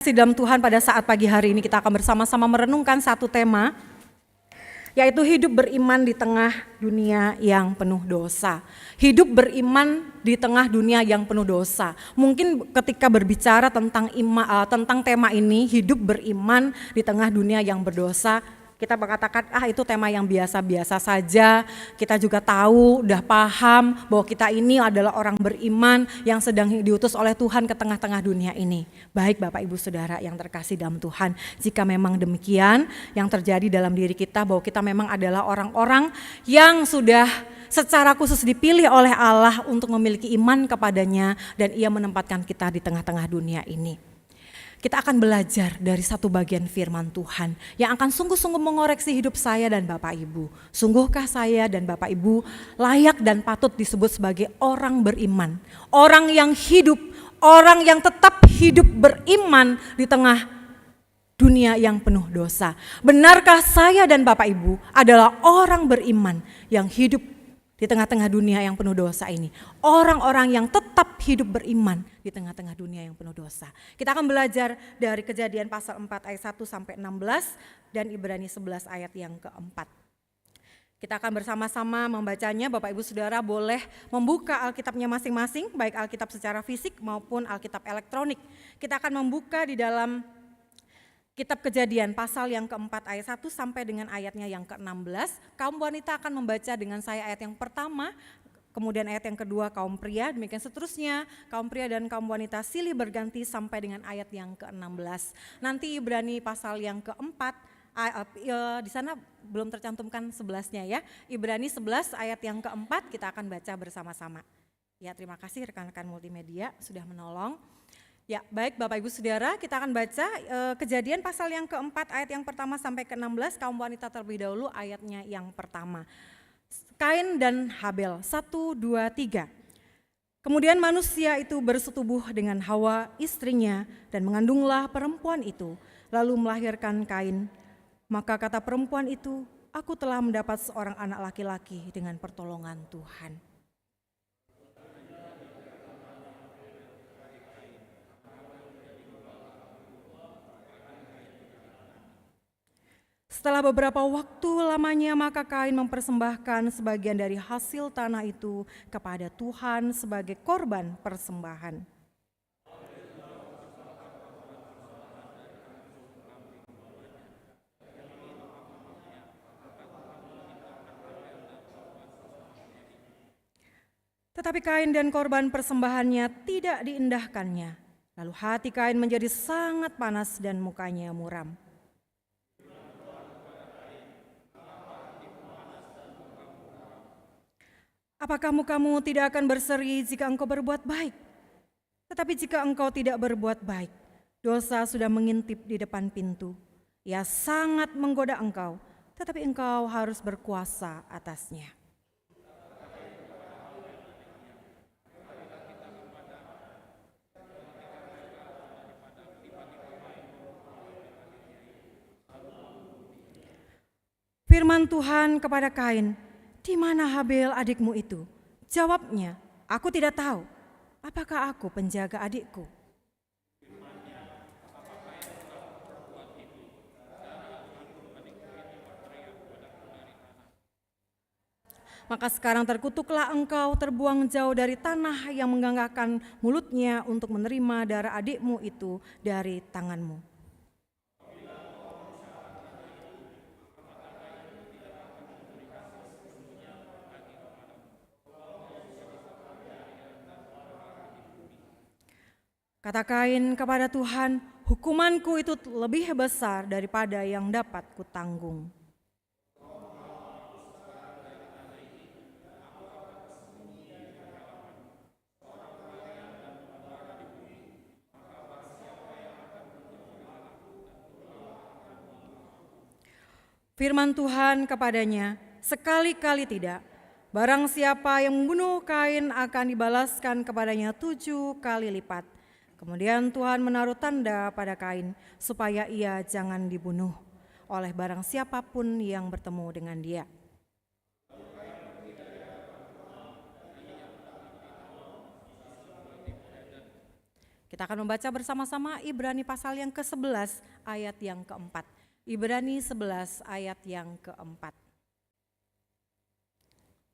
Kasih dalam Tuhan, pada saat pagi hari ini kita akan bersama-sama merenungkan satu tema, yaitu hidup beriman di tengah dunia yang penuh dosa. Hidup beriman di tengah dunia yang penuh dosa. Mungkin ketika berbicara tentang tema ini, hidup beriman di tengah dunia yang berdosa, kita mengatakan itu tema yang biasa-biasa saja. Kita juga tahu, udah paham bahwa kita ini adalah orang beriman yang sedang diutus oleh Tuhan ke tengah-tengah dunia ini. Baik Bapak Ibu Saudara yang terkasih dalam Tuhan, jika memang demikian yang terjadi dalam diri kita, bahwa kita memang adalah orang-orang yang sudah secara khusus dipilih oleh Allah untuk memiliki iman kepadanya, dan Ia menempatkan kita di tengah-tengah dunia ini. Kita akan belajar dari satu bagian firman Tuhan yang akan sungguh-sungguh mengoreksi hidup saya dan Bapak Ibu. Sungguhkah saya dan Bapak Ibu layak dan patut disebut sebagai orang beriman, orang yang hidup, orang yang tetap hidup beriman di tengah dunia yang penuh dosa? Benarkah saya dan Bapak Ibu adalah orang beriman yang hidup di tengah-tengah dunia yang penuh dosa ini? Orang-orang yang tetap hidup beriman di tengah-tengah dunia yang penuh dosa. Kita akan belajar dari Kejadian pasal 4 ayat 1 sampai 16 dan Ibrani 11 ayat yang keempat. Kita akan bersama-sama membacanya. Bapak Ibu Saudara boleh membuka Alkitabnya masing-masing, baik Alkitab secara fisik maupun Alkitab elektronik. Kita akan membuka di dalam Kitab Kejadian pasal yang keempat ayat 1 sampai dengan ayatnya yang ke-16. Kaum wanita akan membaca dengan saya ayat yang pertama, kemudian ayat yang kedua kaum pria, demikian seterusnya. Kaum pria dan kaum wanita silih berganti sampai dengan ayat yang ke-16. Nanti Ibrani pasal yang keempat, di sana belum tercantumkan 11-nya ya. Ibrani 11 ayat yang keempat kita akan baca bersama-sama. Ya, terima kasih rekan-rekan multimedia sudah menolong. Ya, baik Bapak Ibu Saudara, kita akan baca Kejadian pasal yang keempat ayat yang pertama sampai ke-16, kaum wanita terlebih dahulu ayatnya yang pertama. Kain dan Habel, 1, 2, 3. Kemudian manusia itu bersetubuh dengan Hawa istrinya dan mengandunglah perempuan itu, lalu melahirkan Kain. Maka kata perempuan itu, aku telah mendapat seorang anak laki-laki dengan pertolongan Tuhan. Setelah beberapa waktu lamanya, maka Kain mempersembahkan sebagian dari hasil tanah itu kepada Tuhan sebagai korban persembahan. Tetapi Kain dan korban persembahannya tidak diindahkannya. Lalu hati Kain menjadi sangat panas dan mukanya muram. Apakah mukamu tidak akan berseri jika engkau berbuat baik? Tetapi jika engkau tidak berbuat baik, dosa sudah mengintip di depan pintu. Ia sangat menggoda engkau, tetapi engkau harus berkuasa atasnya. Firman Tuhan kepada Kain, di mana Habel adikmu itu? Jawabnya, aku tidak tahu. Apakah aku penjaga adikku? Maka sekarang terkutuklah engkau, terbuang jauh dari tanah yang mengganggarkan mulutnya untuk menerima darah adikmu itu dari tanganmu. Kata Kain kepada Tuhan, hukumanku itu lebih besar daripada yang dapat kutanggung. Firman Tuhan kepadanya, sekali-kali tidak. Barang siapa yang membunuh Kain akan dibalaskan kepadanya 7 kali lipat. Kemudian Tuhan menaruh tanda pada Kain supaya ia jangan dibunuh oleh barang siapapun yang bertemu dengan dia. Kita akan membaca bersama-sama Ibrani pasal yang ke-11 ayat yang keempat. Ibrani 11 ayat yang keempat.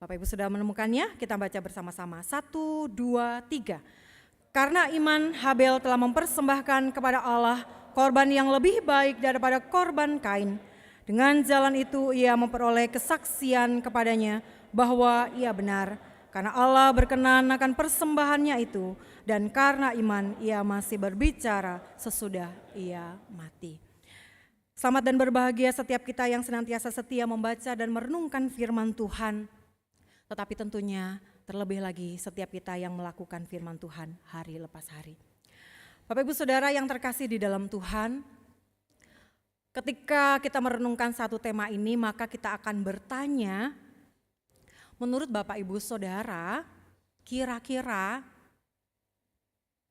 Bapak Ibu sudah menemukannya? Kita baca bersama-sama. 1, 2, 3. Karena iman Habel telah mempersembahkan kepada Allah korban yang lebih baik daripada korban Kain. Dengan jalan itu ia memperoleh kesaksian kepadanya bahwa ia benar. Karena Allah berkenan akan persembahannya itu, dan karena iman ia masih berbicara sesudah ia mati. Selamat dan berbahagia setiap kita yang senantiasa setia membaca dan merenungkan firman Tuhan. Tetapi tentunya terlebih lagi setiap kita yang melakukan firman Tuhan hari lepas hari. Bapak Ibu Saudara yang terkasih di dalam Tuhan, ketika kita merenungkan satu tema ini maka kita akan bertanya, menurut Bapak Ibu Saudara, kira-kira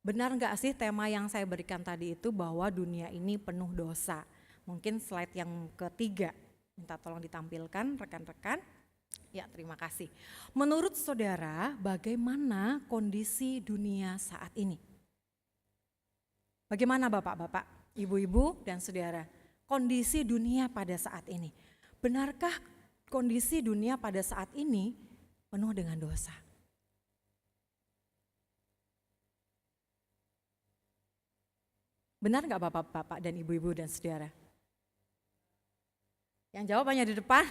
benar enggak sih tema yang saya berikan tadi itu bahwa dunia ini penuh dosa? Mungkin slide yang ketiga, minta tolong ditampilkan rekan-rekan. Ya, terima kasih. Menurut saudara, bagaimana kondisi dunia saat ini? Bagaimana Bapak-bapak, Ibu-ibu dan saudara, kondisi dunia pada saat ini? Benarkah kondisi dunia pada saat ini penuh dengan dosa? Benar nggak Bapak-bapak dan Ibu-ibu dan saudara? Yang jawabannya di depan.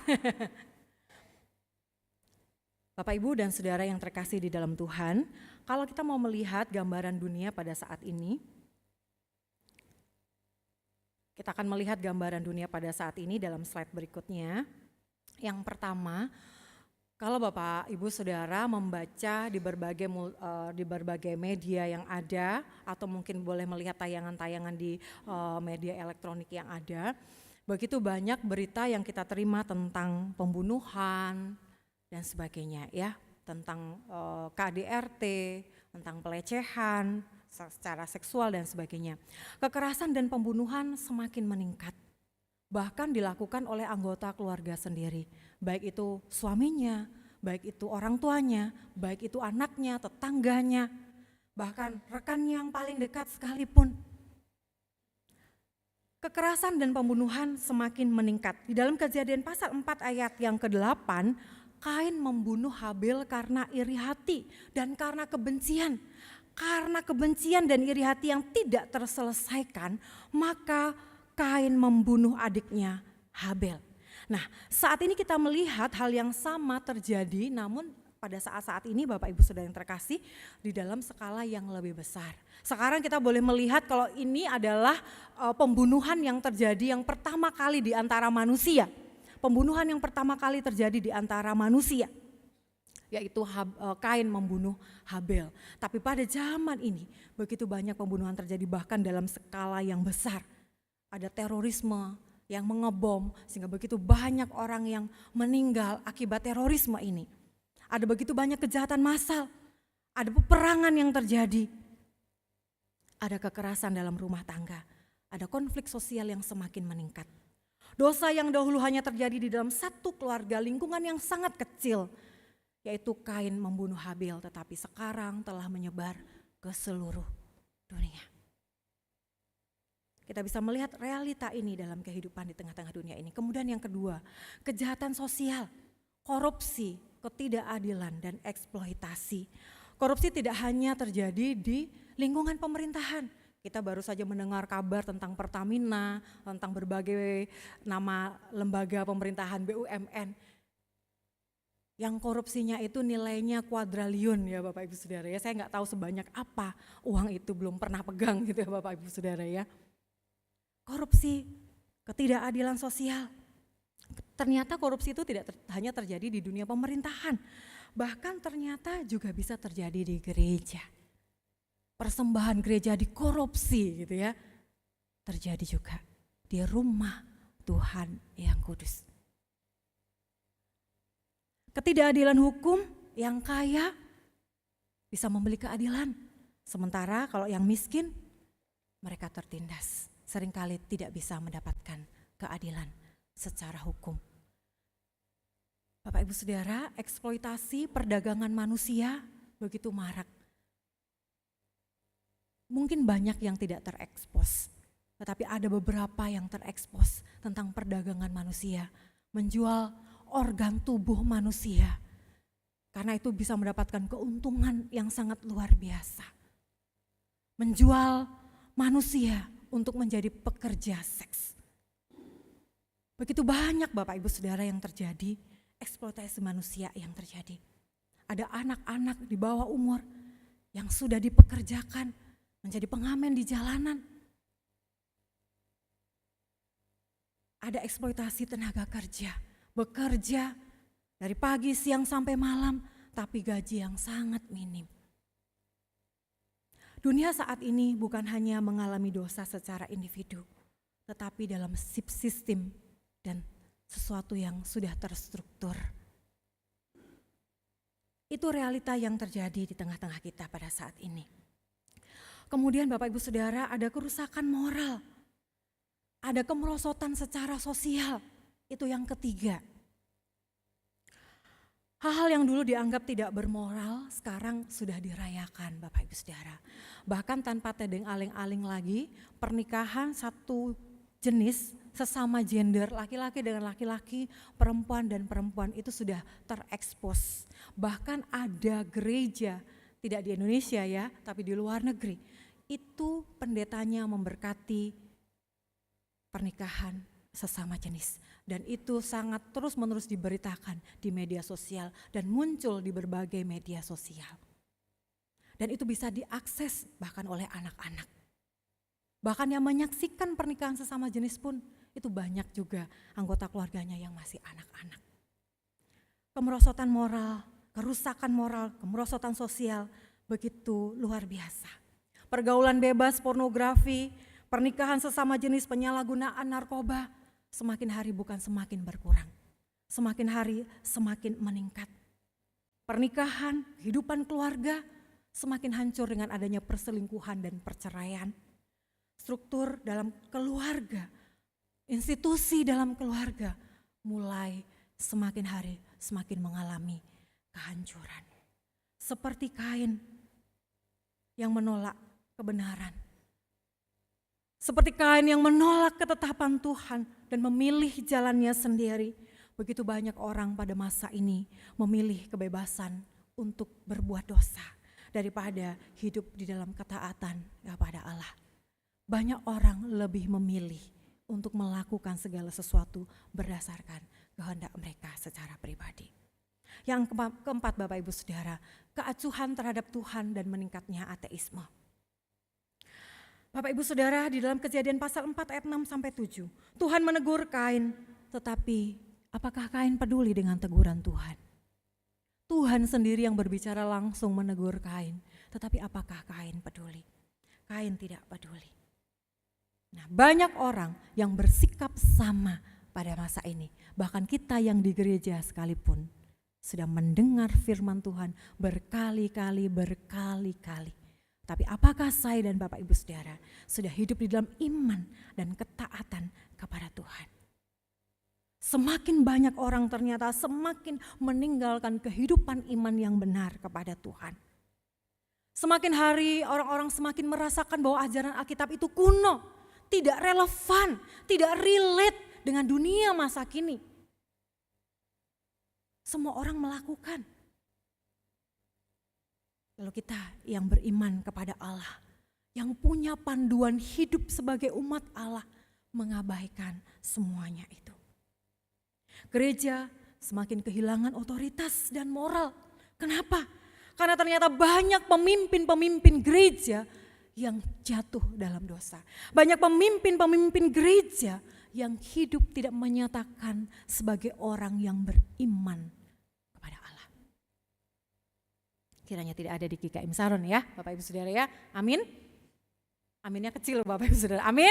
Bapak Ibu dan saudara yang terkasih di dalam Tuhan, kalau kita mau melihat gambaran dunia pada saat ini, kita akan melihat gambaran dunia pada saat ini dalam slide berikutnya. Yang pertama, kalau Bapak Ibu Saudara membaca di berbagai media yang ada, atau mungkin boleh melihat tayangan-tayangan di media elektronik yang ada, begitu banyak berita yang kita terima tentang pembunuhan dan sebagainya ya, tentang KDRT, tentang pelecehan secara seksual dan sebagainya. Kekerasan dan pembunuhan semakin meningkat, bahkan dilakukan oleh anggota keluarga sendiri, baik itu suaminya, baik itu orang tuanya, baik itu anaknya, tetangganya, bahkan rekan yang paling dekat sekalipun. Kekerasan dan pembunuhan semakin meningkat. Di dalam Kejadian pasal 4 ayat yang ke-8, Kain membunuh Habel karena iri hati dan karena kebencian. Karena kebencian dan iri hati yang tidak terselesaikan, maka Kain membunuh adiknya Habel. Nah, saat ini kita melihat hal yang sama terjadi, namun pada saat-saat ini Bapak Ibu Saudara yang terkasih di dalam skala yang lebih besar. Sekarang kita boleh melihat kalau ini adalah pembunuhan yang terjadi yang pertama kali di antara manusia. Pembunuhan yang pertama kali terjadi di antara manusia, yaitu Kain membunuh Habel. Tapi pada zaman ini begitu banyak pembunuhan terjadi bahkan dalam skala yang besar. Ada terorisme yang mengebom sehingga begitu banyak orang yang meninggal akibat terorisme ini. Ada begitu banyak kejahatan massal, ada peperangan yang terjadi, ada kekerasan dalam rumah tangga, ada konflik sosial yang semakin meningkat. Dosa yang dahulu hanya terjadi di dalam satu keluarga, lingkungan yang sangat kecil, yaitu Kain membunuh Habel, tetapi sekarang telah menyebar ke seluruh dunia. Kita bisa melihat realita ini dalam kehidupan di tengah-tengah dunia ini. Kemudian yang kedua, kejahatan sosial, korupsi, ketidakadilan dan eksploitasi. Korupsi tidak hanya terjadi di lingkungan pemerintahan. Kita baru saja mendengar kabar tentang Pertamina, tentang berbagai nama lembaga pemerintahan BUMN. Yang korupsinya itu nilainya kuadriliun ya Bapak Ibu Saudara ya. Saya nggak tahu sebanyak apa uang itu, belum pernah pegang gitu ya Bapak Ibu Saudara ya. Korupsi, ketidakadilan sosial. Ternyata korupsi itu tidak hanya terjadi di dunia pemerintahan, bahkan ternyata juga bisa terjadi di gereja. Persembahan gereja dikorupsi gitu ya, terjadi juga di rumah Tuhan yang kudus. Ketidakadilan hukum, yang kaya bisa membeli keadilan, sementara kalau yang miskin mereka tertindas, seringkali tidak bisa mendapatkan keadilan secara hukum. Bapak Ibu Saudara, eksploitasi perdagangan manusia begitu marak. Mungkin banyak yang tidak terekspos, tetapi ada beberapa yang terekspos tentang perdagangan manusia, menjual organ tubuh manusia. Karena itu bisa mendapatkan keuntungan yang sangat luar biasa. Menjual manusia untuk menjadi pekerja seks. Begitu banyak Bapak Ibu Saudara yang terjadi, eksploitasi manusia yang terjadi. Ada anak-anak di bawah umur yang sudah dipekerjakan menjadi pengamen di jalanan. Ada eksploitasi tenaga kerja, bekerja dari pagi, siang sampai malam, tapi gaji yang sangat minim. Dunia saat ini bukan hanya mengalami dosa secara individu, tetapi dalam sistem dan sesuatu yang sudah terstruktur. Itu realita yang terjadi di tengah-tengah kita pada saat ini. Kemudian Bapak Ibu Saudara, ada kerusakan moral, ada kemerosotan secara sosial, itu yang ketiga. Hal-hal yang dulu dianggap tidak bermoral sekarang sudah dirayakan Bapak Ibu Saudara. Bahkan tanpa tedeng aling-aling lagi, pernikahan satu jenis sesama gender, laki-laki dengan laki-laki, perempuan dan perempuan itu sudah terekspos. Bahkan ada gereja, tidak di Indonesia ya, tapi di luar negeri, itu pendetanya memberkati pernikahan sesama jenis. Dan itu sangat terus-menerus diberitakan di media sosial dan muncul di berbagai media sosial. Dan itu bisa diakses bahkan oleh anak-anak. Bahkan yang menyaksikan pernikahan sesama jenis pun itu banyak juga anggota keluarganya yang masih anak-anak. Kemerosotan moral, kerusakan moral, kemerosotan sosial begitu luar biasa. Pergaulan bebas, pornografi, pernikahan sesama jenis, penyalahgunaan narkoba, semakin hari bukan semakin berkurang, semakin hari semakin meningkat. Pernikahan, kehidupan keluarga semakin hancur dengan adanya perselingkuhan dan perceraian. Struktur dalam keluarga, institusi dalam keluarga mulai semakin hari semakin mengalami kehancuran. Seperti Kain yang menolak kebenaran. Seperti Kain yang menolak ketetapan Tuhan dan memilih jalannya sendiri. Begitu banyak orang pada masa ini memilih kebebasan untuk berbuat dosa daripada hidup di dalam ketaatan kepada Allah. Banyak orang lebih memilih untuk melakukan segala sesuatu berdasarkan kehendak mereka secara pribadi. Yang keempat Bapak Ibu Saudara, keacuhan terhadap Tuhan dan meningkatnya ateisme. Bapak Ibu Saudara, di dalam Kejadian pasal 4 ayat 6 sampai 7, Tuhan menegur Kain, tetapi apakah Kain peduli dengan teguran Tuhan? Tuhan sendiri yang berbicara langsung menegur Kain, tetapi apakah Kain peduli? Kain tidak peduli. Nah, banyak orang yang bersikap sama pada masa ini. Bahkan kita yang di gereja sekalipun sudah mendengar firman Tuhan berkali-kali. Tapi apakah saya dan Bapak Ibu Saudara sudah hidup di dalam iman dan ketaatan kepada Tuhan? Semakin banyak orang ternyata semakin meninggalkan kehidupan iman yang benar kepada Tuhan. Semakin hari orang-orang semakin merasakan bahwa ajaran Alkitab itu kuno, tidak relevan, tidak relate dengan dunia masa kini. Semua orang melakukan. Lalu kita yang beriman kepada Allah, yang punya panduan hidup sebagai umat Allah, mengabaikan semuanya itu. Gereja semakin kehilangan otoritas dan moral. Kenapa? Karena ternyata banyak pemimpin-pemimpin gereja yang jatuh dalam dosa. Banyak pemimpin-pemimpin gereja yang hidup tidak menyatakan sebagai orang yang beriman kepada Allah. Kiranya tidak ada di GKM Saron ya, Bapak Ibu Saudara ya. Amin. Aminnya kecil Bapak Ibu Saudara. Amin.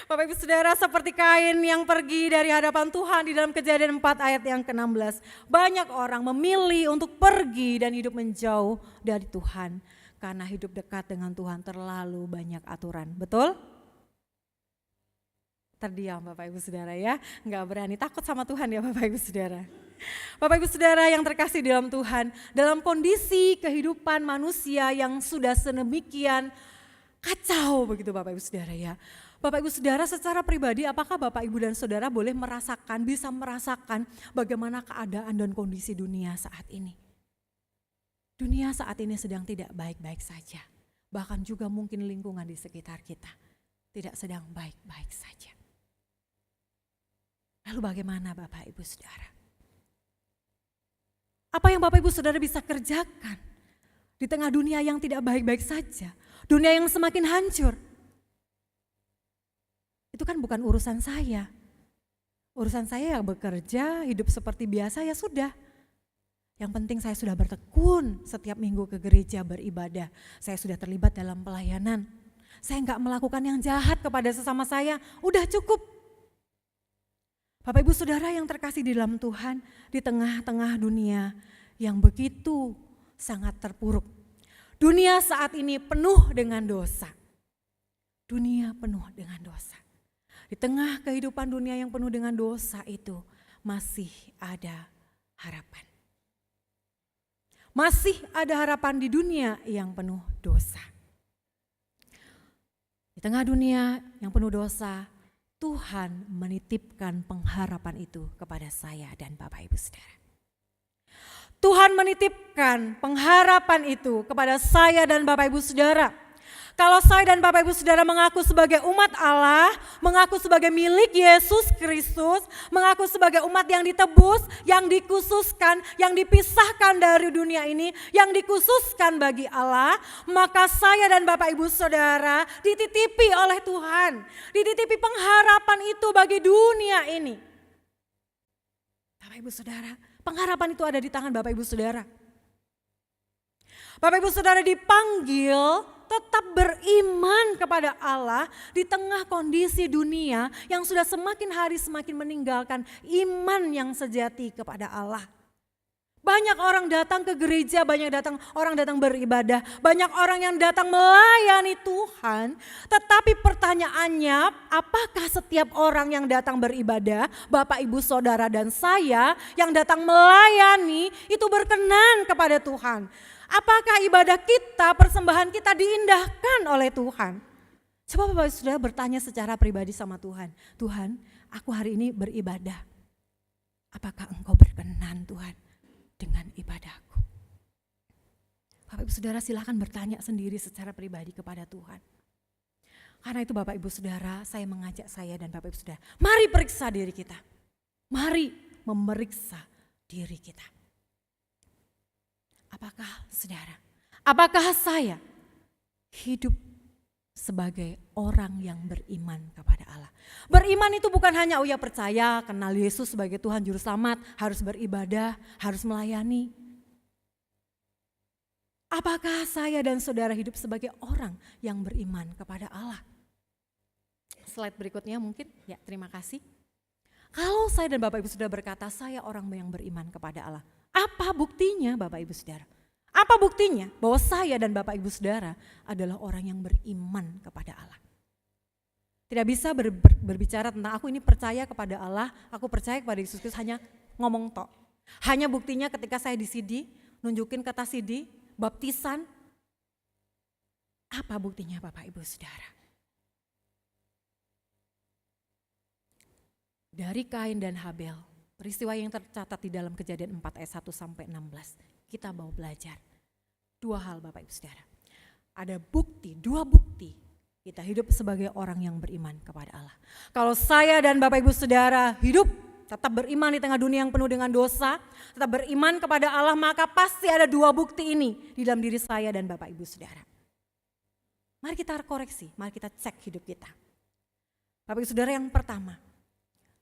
Bapak Ibu Saudara, seperti Kain yang pergi dari hadapan Tuhan di dalam Kejadian 4 ayat yang ke-16. Banyak orang memilih untuk pergi dan hidup menjauh dari Tuhan. Karena hidup dekat dengan Tuhan terlalu banyak aturan. Betul? Terdiam Bapak Ibu Saudara ya, nggak berani, takut sama Tuhan ya Bapak Ibu Saudara. Bapak Ibu Saudara yang terkasih dalam Tuhan, dalam kondisi kehidupan manusia yang sudah sedemikian kacau begitu Bapak Ibu Saudara ya. Bapak Ibu Saudara secara pribadi apakah Bapak Ibu dan Saudara boleh merasakan, bisa merasakan bagaimana keadaan dan kondisi dunia saat ini. Dunia saat ini sedang tidak baik-baik saja. Bahkan juga mungkin lingkungan di sekitar kita tidak sedang baik-baik saja. Lalu bagaimana Bapak Ibu Saudara? Apa yang Bapak Ibu Saudara bisa kerjakan di tengah dunia yang tidak baik-baik saja? Dunia yang semakin hancur. Itu kan bukan urusan saya. Urusan saya yang bekerja, hidup seperti biasa ya sudah. Yang penting saya sudah bertekun setiap minggu ke gereja beribadah. Saya sudah terlibat dalam pelayanan. Saya enggak melakukan yang jahat kepada sesama saya, udah cukup. Bapak Ibu Saudara yang terkasih di dalam Tuhan, di tengah-tengah dunia yang begitu sangat terpuruk. Dunia saat ini penuh dengan dosa. Dunia penuh dengan dosa. Di tengah kehidupan dunia yang penuh dengan dosa itu masih ada harapan. Masih ada harapan di dunia yang penuh dosa. Di tengah dunia yang penuh dosa, Tuhan menitipkan pengharapan itu kepada saya dan Bapak Ibu Saudara. Tuhan menitipkan pengharapan itu kepada saya dan Bapak Ibu Saudara. Kalau saya dan Bapak Ibu Saudara mengaku sebagai umat Allah, mengaku sebagai milik Yesus Kristus, mengaku sebagai umat yang ditebus, yang dikhususkan, yang dipisahkan dari dunia ini, yang dikhususkan bagi Allah, maka saya dan Bapak Ibu Saudara dititipi oleh Tuhan, dititipi pengharapan itu bagi dunia ini. Bapak Ibu Saudara, pengharapan itu ada di tangan Bapak Ibu Saudara. Bapak Ibu Saudara dipanggil tetap beriman kepada Allah di tengah kondisi dunia yang sudah semakin hari semakin meninggalkan iman yang sejati kepada Allah. Banyak orang datang ke gereja, banyak orang datang beribadah, banyak orang yang datang melayani Tuhan. Tetapi pertanyaannya, apakah setiap orang yang datang beribadah, Bapak Ibu Saudara dan saya yang datang melayani itu berkenan kepada Tuhan? Apakah ibadah kita, persembahan kita diindahkan oleh Tuhan? Coba Bapak Ibu Saudara bertanya secara pribadi sama Tuhan. Tuhan, aku hari ini beribadah. Apakah Engkau berkenan Tuhan dengan ibadahku? Bapak Ibu Saudara silakan bertanya sendiri secara pribadi kepada Tuhan. Karena itu Bapak Ibu Saudara, saya mengajak saya dan Bapak Ibu Saudara, mari periksa diri kita. Mari memeriksa diri kita. Apakah saya hidup sebagai orang yang beriman kepada Allah? Beriman itu bukan hanya percaya, kenal Yesus sebagai Tuhan Juru Selamat, harus beribadah, harus melayani. Apakah saya dan saudara hidup sebagai orang yang beriman kepada Allah? Slide berikutnya mungkin, ya terima kasih. Kalau saya dan Bapak Ibu Saudara berkata saya orang yang beriman kepada Allah, apa buktinya Bapak Ibu Saudara? Apa buktinya bahwa saya dan Bapak Ibu Saudara adalah orang yang beriman kepada Allah? Tidak bisa berbicara tentang aku ini percaya kepada Allah, aku percaya kepada Yesus Kristus hanya ngomong tok. Hanya buktinya ketika saya di CD, nunjukin kata CD, baptisan. Apa buktinya Bapak Ibu Saudara? Dari Kain dan Habel, peristiwa yang tercatat di dalam Kejadian 4 ayat 1 sampai 16. Kita mau belajar dua hal Bapak Ibu Saudara. Ada bukti, dua bukti kita hidup sebagai orang yang beriman kepada Allah. Kalau saya dan Bapak Ibu Saudara hidup tetap beriman di tengah dunia yang penuh dengan dosa, tetap beriman kepada Allah, maka pasti ada dua bukti ini di dalam diri saya dan Bapak Ibu Saudara. Mari kita koreksi, mari kita cek hidup kita. Bapak Ibu Saudara, yang pertama,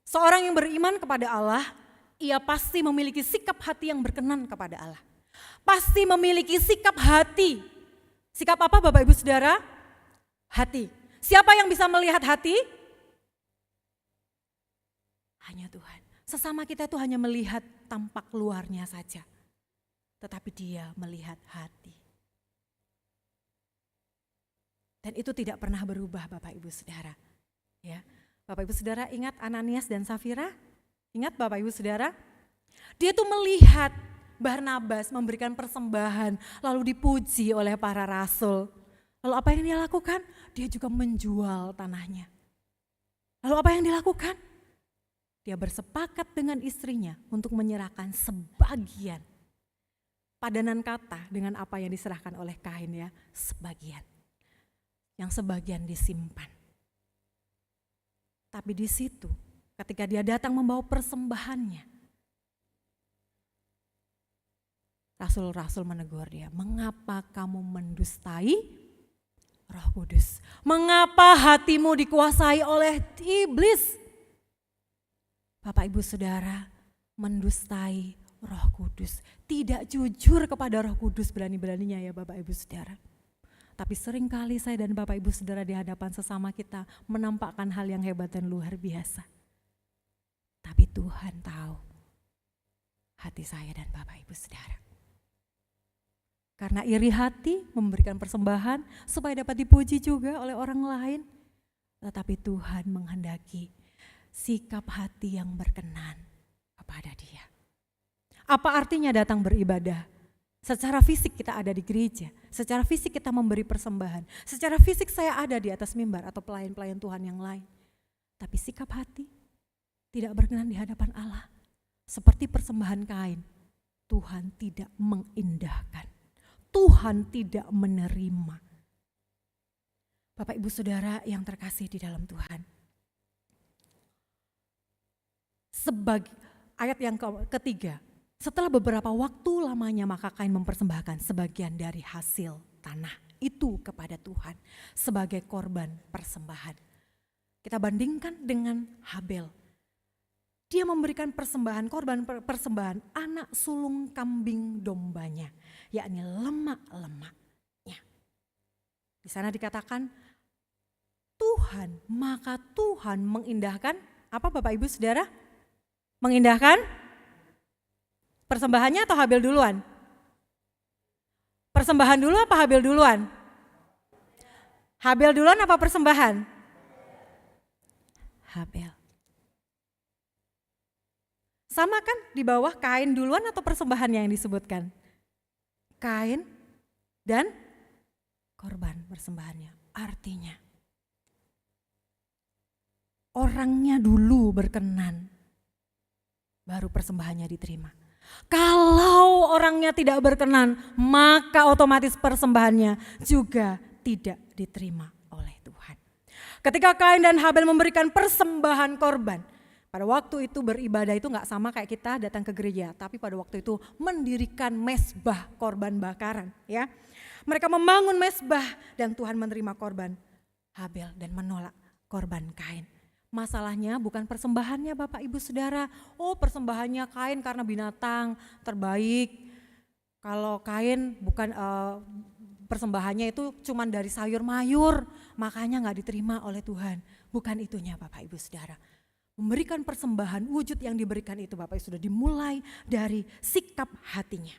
seorang yang beriman kepada Allah, ia pasti memiliki sikap hati yang berkenan kepada Allah. Pasti memiliki sikap hati. Sikap apa Bapak Ibu Saudara? Hati. Siapa yang bisa melihat hati? Hanya Tuhan. Sesama kita itu hanya melihat tampak luarnya saja. Tetapi Dia melihat hati. Dan itu tidak pernah berubah Bapak Ibu Saudara. Ya. Bapak Ibu Saudara ingat Ananias dan Safira? Ingat Bapak Ibu Saudara? Dia tuh melihat Barnabas memberikan persembahan lalu dipuji oleh para rasul. Lalu apa yang dia lakukan? Dia juga menjual tanahnya. Lalu apa yang dilakukan? Dia bersepakat dengan istrinya untuk menyerahkan sebagian. Padanan kata dengan apa yang diserahkan oleh Kain ya, sebagian. Yang sebagian disimpan. Tapi di situ ketika dia datang membawa persembahannya, rasul-rasul menegur dia, mengapa kamu mendustai Roh Kudus? Mengapa hatimu dikuasai oleh iblis? Bapak Ibu Saudara, mendustai Roh Kudus, tidak jujur kepada Roh Kudus berani-beraninya ya Bapak Ibu Saudara. Tapi seringkali saya dan Bapak Ibu Saudara di hadapan sesama kita menampakkan hal yang hebat dan luar biasa. Tapi Tuhan tahu hati saya dan Bapak Ibu Saudara. Karena iri hati memberikan persembahan supaya dapat dipuji juga oleh orang lain. Tetapi Tuhan menghendaki sikap hati yang berkenan kepada Dia. Apa artinya datang beribadah? Secara fisik kita ada di gereja, secara fisik kita memberi persembahan, secara fisik saya ada di atas mimbar atau pelayan-pelayan Tuhan yang lain. Tapi sikap hati tidak berkenan di hadapan Allah. Seperti persembahan Kain, Tuhan tidak mengindahkan. Tuhan tidak menerima. Bapak Ibu Saudara yang terkasih di dalam Tuhan. Sebagai ayat yang ketiga, setelah beberapa waktu lamanya maka Kain mempersembahkan sebagian dari hasil tanah itu kepada Tuhan sebagai korban persembahan. Kita bandingkan dengan Habel. Dia memberikan persembahan, korban persembahan anak sulung kambing dombanya, yakni lemak-lemaknya. Di sana dikatakan Tuhan, maka Tuhan mengindahkan, apa Bapak Ibu Saudara? Mengindahkan persembahannya atau Habel duluan? Persembahan dulu apa Habel duluan? Habel duluan apa persembahan? Habel. Sama kan di bawah Kain duluan atau persembahannya yang disebutkan? Kain dan korban persembahannya. Artinya orangnya dulu berkenan, baru persembahannya diterima. Kalau orangnya tidak berkenan, maka otomatis persembahannya juga tidak diterima oleh Tuhan. Ketika Kain dan Habel memberikan persembahan korban, pada waktu itu beribadah itu gak sama kayak kita datang ke gereja, tapi pada waktu itu mendirikan mezbah korban bakaran. Ya, mereka membangun mezbah dan Tuhan menerima korban Habel dan menolak korban Kain. Masalahnya bukan persembahannya Bapak Ibu Saudara. Oh, persembahannya Kain karena binatang terbaik. Kalau Kain bukan persembahannya itu cuman dari sayur mayur, makanya gak diterima oleh Tuhan. Bukan itunya Bapak Ibu Saudara. Memberikan persembahan, wujud yang diberikan itu Bapak sudah dimulai dari sikap hatinya.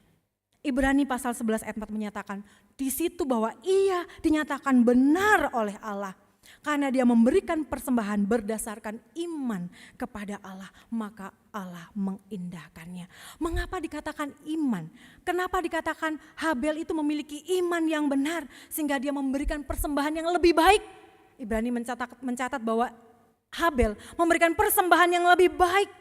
Ibrani pasal 11 ayat 4 menyatakan di situ bahwa ia dinyatakan benar oleh Allah. Karena dia memberikan persembahan berdasarkan iman kepada Allah, maka Allah mengindahkannya. Mengapa dikatakan iman? Kenapa dikatakan Habel itu memiliki iman yang benar sehingga dia memberikan persembahan yang lebih baik? Ibrani mencatat bahwa Habel memberikan persembahan yang lebih baik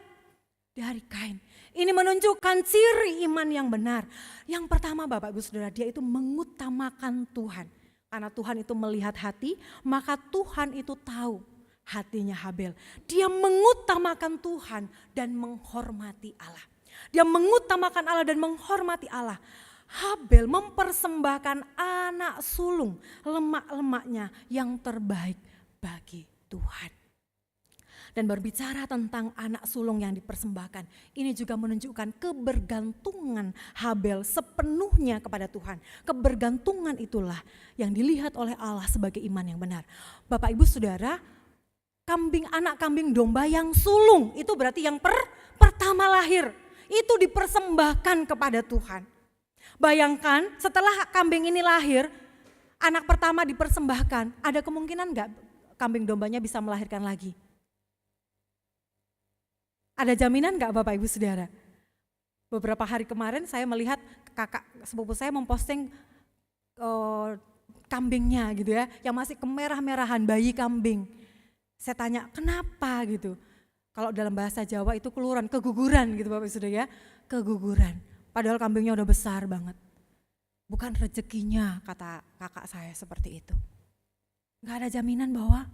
dari Kain. Ini menunjukkan ciri iman yang benar. Yang pertama Bapak Ibu Saudara, dia itu mengutamakan Tuhan. Karena Tuhan itu melihat hati, maka Tuhan itu tahu hatinya Habel. Dia mengutamakan Tuhan dan menghormati Allah. Dia mengutamakan Allah dan menghormati Allah. Habel mempersembahkan anak sulung, lemak-lemaknya yang terbaik bagi Tuhan. Dan berbicara tentang anak sulung yang dipersembahkan, ini juga menunjukkan kebergantungan Habel sepenuhnya kepada Tuhan. Kebergantungan itulah yang dilihat oleh Allah sebagai iman yang benar. Bapak Ibu Saudara, anak kambing domba yang sulung itu berarti yang pertama lahir, itu dipersembahkan kepada Tuhan. Bayangkan setelah kambing ini lahir, anak pertama dipersembahkan, ada kemungkinan enggak kambing dombanya bisa melahirkan lagi? Ada jaminan gak Bapak Ibu Saudara? Beberapa hari kemarin saya melihat kakak sepupu saya memposting kambingnya gitu ya, yang masih kemerah-merahan, bayi kambing. Saya tanya kenapa gitu. Kalau dalam bahasa Jawa itu keluran, keguguran gitu Bapak Ibu Saudara ya, keguguran. Padahal kambingnya udah besar banget. Bukan rezekinya kata kakak saya seperti itu. Gak ada jaminan bahwa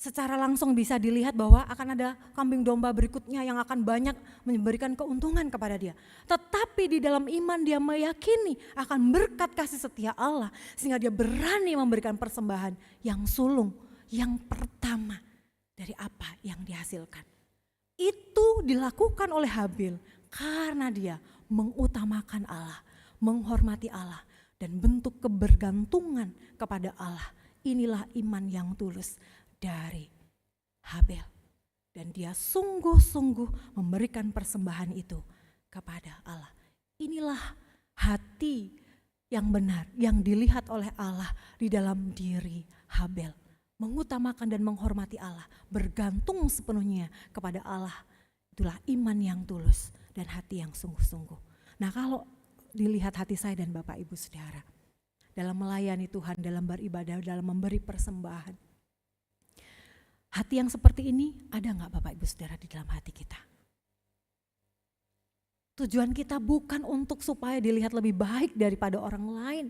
secara langsung bisa dilihat bahwa akan ada kambing domba berikutnya yang akan banyak memberikan keuntungan kepada dia. Tetapi di dalam iman dia meyakini akan berkat kasih setia Allah sehingga dia berani memberikan persembahan yang sulung, yang pertama dari apa yang dihasilkan. Itu dilakukan oleh Habil karena dia mengutamakan Allah, menghormati Allah dan bentuk kebergantungan kepada Allah. Inilah iman yang tulus dari Habil. Dan dia sungguh-sungguh memberikan persembahan itu kepada Allah. Inilah hati yang benar yang dilihat oleh Allah di dalam diri Habil. Mengutamakan dan menghormati Allah, bergantung sepenuhnya kepada Allah. Itulah iman yang tulus dan hati yang sungguh-sungguh. Nah, kalau dilihat hati saya dan Bapak Ibu Saudara, dalam melayani Tuhan, dalam beribadah, dalam memberi persembahan, hati yang seperti ini ada gak Bapak Ibu Saudara di dalam hati kita? Tujuan kita bukan untuk supaya dilihat lebih baik daripada orang lain.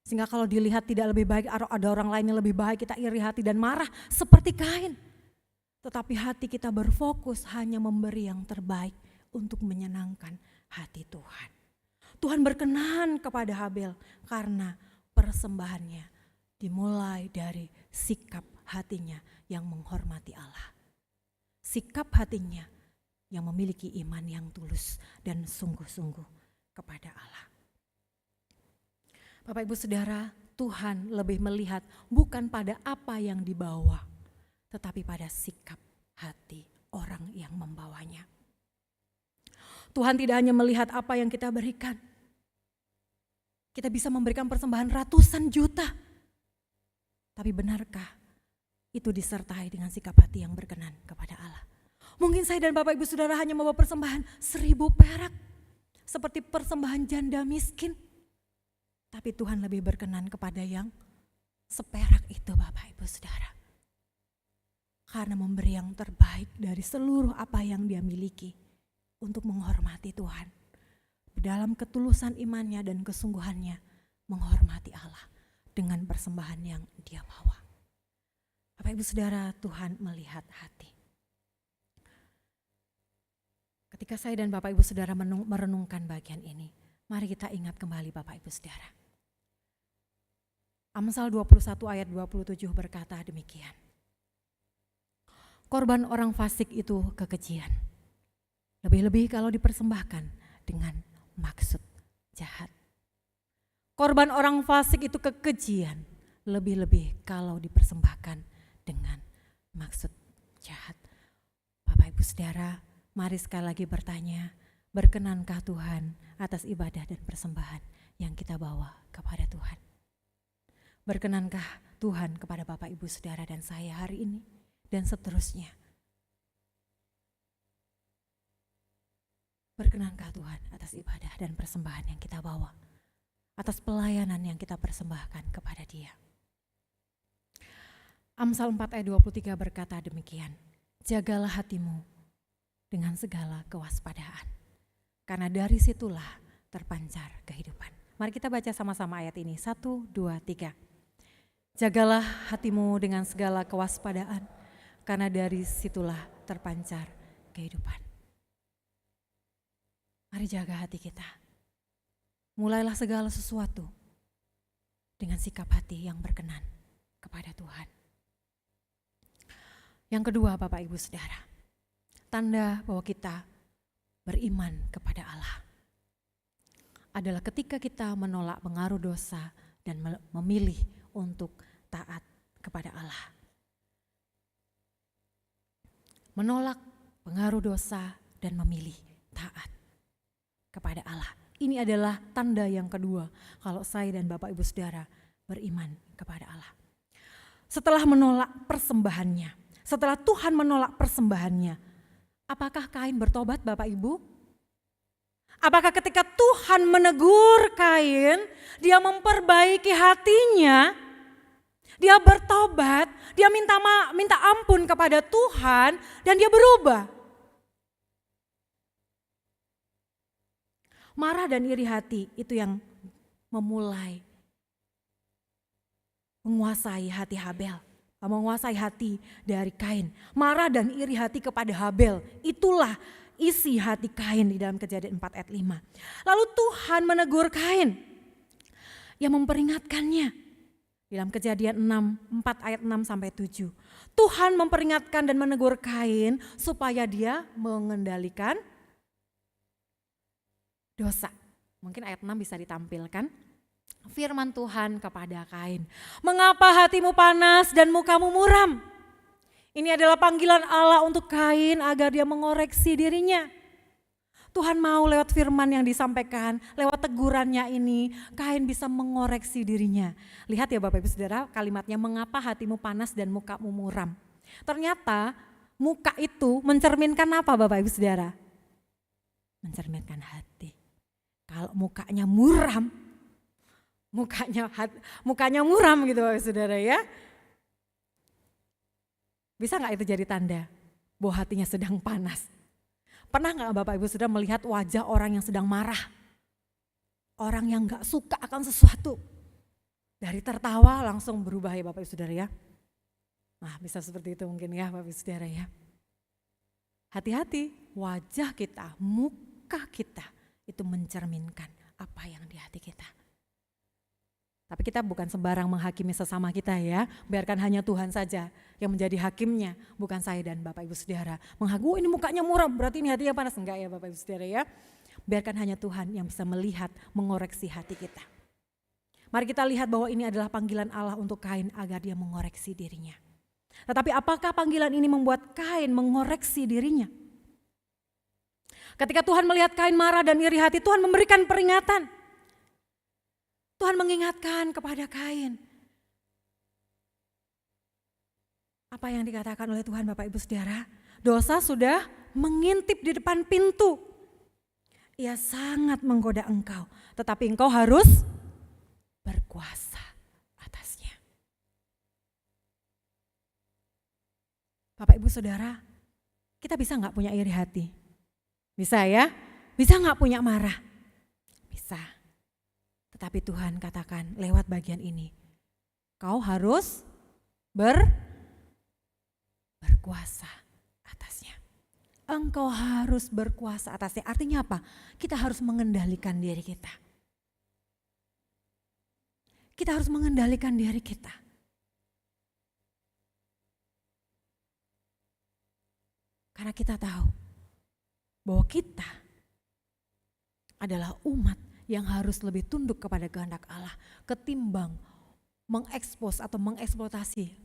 Sehingga kalau dilihat tidak lebih baik, ada orang lain yang lebih baik, kita iri hati dan marah seperti Kain. Tetapi hati kita berfokus hanya memberi yang terbaik untuk menyenangkan hati Tuhan. Tuhan berkenan kepada Habil karena persembahannya dimulai dari sikap hatinya yang menghormati Allah. Sikap hatinya yang memiliki iman yang tulus dan sungguh-sungguh kepada Allah. Bapak Ibu Saudara, Tuhan lebih melihat bukan pada apa yang dibawa, tetapi pada sikap hati orang yang membawanya. Tuhan tidak hanya melihat apa yang kita berikan. Kita bisa memberikan persembahan ratusan juta. Tapi benarkah itu disertai dengan sikap hati yang berkenan kepada Allah? Mungkin saya dan Bapak Ibu Saudara hanya membawa persembahan 1.000 perak. Seperti persembahan janda miskin. Tapi Tuhan lebih berkenan kepada yang seperak itu Bapak Ibu Saudara. Karena memberi yang terbaik dari seluruh apa yang dia miliki untuk menghormati Tuhan. Dalam ketulusan imannya dan kesungguhannya menghormati Allah dengan persembahan yang dia bawa. Bapak Ibu Saudara, Tuhan melihat hati. Ketika saya dan Bapak Ibu Saudara merenungkan bagian ini, mari kita ingat kembali Bapak Ibu Saudara. Amsal 21 ayat 27 berkata demikian. Korban orang fasik itu kekejian. Lebih-lebih kalau dipersembahkan dengan maksud jahat. Korban orang fasik itu kekejian. Lebih-lebih kalau dipersembahkan dengan maksud jahat. Bapak Ibu Saudara, mari sekali lagi bertanya, berkenankah Tuhan atas ibadah dan persembahan yang kita bawa kepada Tuhan? Berkenankah Tuhan kepada Bapak Ibu Saudara dan saya hari ini dan seterusnya? Berkenankah Tuhan atas ibadah dan persembahan yang kita bawa? Atas pelayanan yang kita persembahkan kepada Dia? Amsal 4 ayat 23 berkata demikian. Jagalah hatimu dengan segala kewaspadaan. Karena dari situlah terpancar kehidupan. Mari kita baca sama-sama ayat ini. 1, 2, 3. Jagalah hatimu dengan segala kewaspadaan. Karena dari situlah terpancar kehidupan. Mari jaga hati kita. Mulailah segala sesuatu dengan sikap hati yang berkenan kepada Tuhan. Yang kedua Bapak Ibu Saudara, tanda bahwa kita beriman kepada Allah adalah ketika kita menolak pengaruh dosa dan memilih untuk taat kepada Allah. Menolak pengaruh dosa dan memilih taat kepada Allah. Ini adalah tanda yang kedua kalau saya dan Bapak Ibu Saudara beriman kepada Allah. Setelah menolak persembahannya, setelah Tuhan menolak persembahannya, Apakah Kain bertobat Bapak Ibu? Apakah ketika Tuhan menegur Kain, dia memperbaiki hatinya, dia bertobat, dia minta ampun kepada Tuhan dan dia berubah? Marah dan iri hati itu yang memulai menguasai hati Habel, menguasai hati dari Kain. Marah dan iri hati kepada Habel, itulah isi hati Kain di dalam Kejadian 4 ayat 5. Lalu Tuhan menegur Kain, yang memperingatkannya di dalam Kejadian 4 ayat 6 sampai 7. Tuhan memperingatkan dan menegur Kain supaya dia mengendalikan dosa. Mungkin ayat 6 bisa ditampilkan. Firman Tuhan kepada Kain, mengapa hatimu panas dan mukamu muram? Ini adalah panggilan Allah untuk Kain agar dia mengoreksi dirinya. Tuhan mau lewat firman yang disampaikan, lewat tegurannya ini, Kain bisa mengoreksi dirinya. Lihat ya Bapak Ibu Saudara, kalimatnya mengapa hatimu panas dan mukamu muram. Ternyata muka itu mencerminkan apa Bapak Ibu Saudara? Mencerminkan hati. Kalau mukanya muram, mukanya muram gitu Bapak Saudara ya. Bisa gak itu jadi tanda bahwa hatinya sedang panas? Pernah gak Bapak Ibu Saudara melihat wajah orang yang sedang marah? Orang yang gak suka akan sesuatu. Dari tertawa langsung berubah ya Bapak Ibu Saudara ya. Nah bisa seperti itu mungkin ya Bapak Ibu Saudara ya. Hati-hati, wajah kita, muka kita itu mencerminkan apa yang di hati kita. Tapi kita bukan sembarang menghakimi sesama kita ya. Biarkan hanya Tuhan saja yang menjadi hakimnya. Bukan saya dan Bapak Ibu Saudara. Mengaku ini mukanya muram berarti ini hatinya panas. Enggak ya Bapak Ibu Saudara ya. Biarkan hanya Tuhan yang bisa melihat, mengoreksi hati kita. Mari kita lihat bahwa ini adalah panggilan Allah untuk Kain agar dia mengoreksi dirinya. Tetapi apakah panggilan ini membuat Kain mengoreksi dirinya? Ketika Tuhan melihat Kain marah dan iri hati, Tuhan memberikan peringatan. Tuhan mengingatkan kepada Kain. Apa yang dikatakan oleh Tuhan Bapak Ibu Saudara? Dosa sudah mengintip di depan pintu. Ia sangat menggoda engkau, tetapi engkau harus berkuasa atasnya. Bapak Ibu Saudara, kita bisa gak punya iri hati? Bisa ya? Bisa gak punya marah? Bisa. Tetapi Tuhan katakan lewat bagian ini, kau harus berkuasa atasnya. Engkau harus berkuasa atasnya. Artinya apa? Kita harus mengendalikan diri kita. Kita harus mengendalikan diri kita. Karena kita tahu bahwa kita adalah umat yang harus lebih tunduk kepada kehendak Allah ketimbang mengekspos atau mengeksploitasi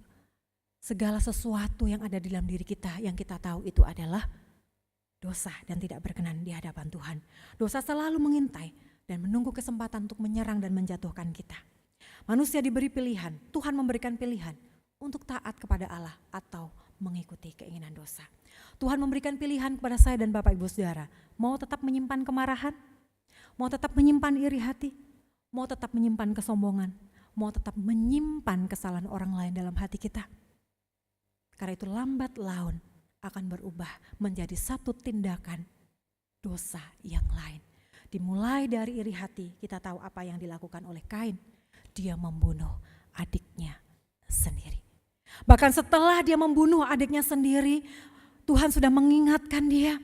segala sesuatu yang ada di dalam diri kita yang kita tahu itu adalah dosa dan tidak berkenan di hadapan Tuhan. Dosa selalu mengintai dan menunggu kesempatan untuk menyerang dan menjatuhkan kita. Manusia diberi pilihan, Tuhan memberikan pilihan untuk taat kepada Allah atau mengikuti keinginan dosa. Tuhan memberikan pilihan kepada saya dan Bapak Ibu Saudara, mau tetap menyimpan kemarahan, mau tetap menyimpan iri hati, mau tetap menyimpan kesombongan, mau tetap menyimpan kesalahan orang lain dalam hati kita. Karena itu lambat laun akan berubah menjadi satu tindakan dosa yang lain. Dimulai dari iri hati, kita tahu apa yang dilakukan oleh Kain. Dia membunuh adiknya sendiri. Bahkan setelah dia membunuh adiknya sendiri, Tuhan sudah mengingatkan dia.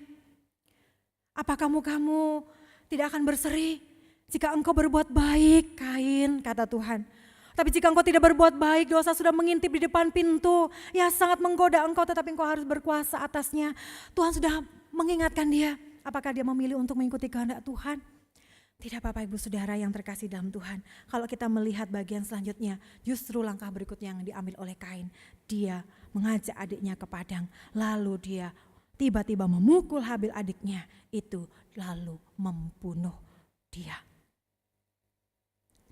Apakah kamu tidak akan berseri jika engkau berbuat baik, Kain, kata Tuhan. Tapi jika engkau tidak berbuat baik, dosa sudah mengintip di depan pintu. Ya sangat menggoda engkau, tetapi engkau harus berkuasa atasnya. Tuhan sudah mengingatkan dia. Apakah dia memilih untuk mengikuti kehendak Tuhan? Tidak Bapak Ibu Saudara yang terkasih dalam Tuhan. Kalau kita melihat bagian selanjutnya, justru langkah berikutnya yang diambil oleh Kain. Dia mengajak adiknya ke padang, lalu dia tiba-tiba memukul Habil adiknya itu, lalu membunuh dia.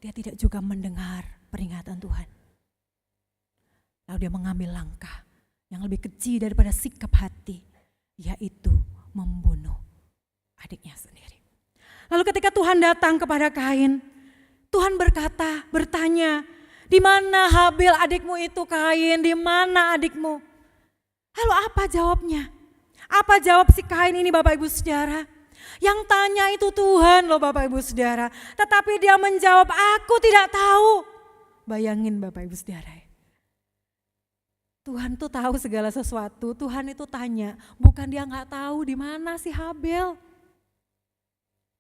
Dia tidak juga mendengar peringatan Tuhan. Lalu dia mengambil langkah yang lebih keji daripada sikap hati. yaitu membunuh adiknya sendiri. Lalu ketika Tuhan datang kepada Kain, Tuhan bertanya, di mana Habil adikmu itu Kain, di mana adikmu? Lalu apa jawabnya? Apa jawab si Kain ini Bapak Ibu Saudara? Yang tanya itu Tuhan loh Bapak Ibu Saudara. Tetapi dia menjawab, aku tidak tahu. Bayangin Bapak Ibu Saudara. Tuhan tuh tahu segala sesuatu. Tuhan itu tanya, bukan dia gak tahu di mana si Habel.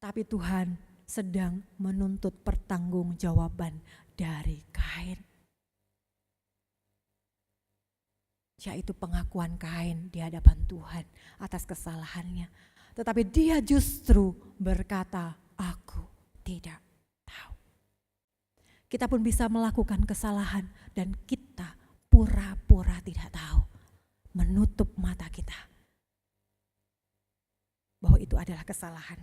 Tapi Tuhan sedang menuntut pertanggungjawaban dari Kain. Yaitu pengakuan Kain di hadapan Tuhan atas kesalahannya. Tetapi dia justru berkata, aku tidak tahu. Kita pun bisa melakukan kesalahan dan kita pura-pura tidak tahu. Menutup mata kita. Bahwa itu adalah kesalahan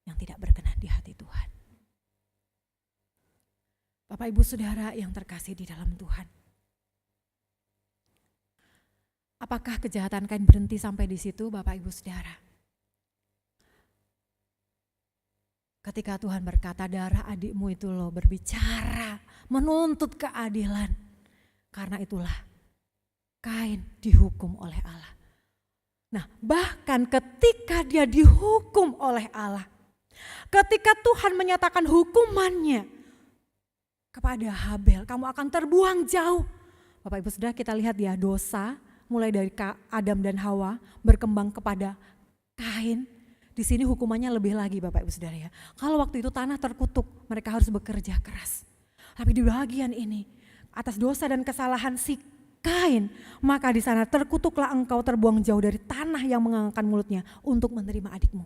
yang tidak berkenan di hati Tuhan. Bapak Ibu Saudara yang terkasih di dalam Tuhan. Apakah kejahatan Kain berhenti sampai di situ Bapak Ibu Saudara? Ketika Tuhan berkata darah adikmu itu loh berbicara, menuntut keadilan. Karena itulah Kain dihukum oleh Allah. Nah bahkan ketika dia dihukum oleh Allah, ketika Tuhan menyatakan hukumannya kepada Habel, kamu akan terbuang jauh. Bapak Ibu Saudara kita lihat ya dosa mulai dari Adam dan Hawa berkembang kepada Kain. Di sini hukumannya lebih lagi Bapak Ibu Saudara ya. Kalau waktu itu tanah terkutuk, mereka harus bekerja keras. Tapi di bagian ini, atas dosa dan kesalahan si Kain, maka di sana terkutuklah engkau terbuang jauh dari tanah yang mengangkat mulutnya untuk menerima adikmu.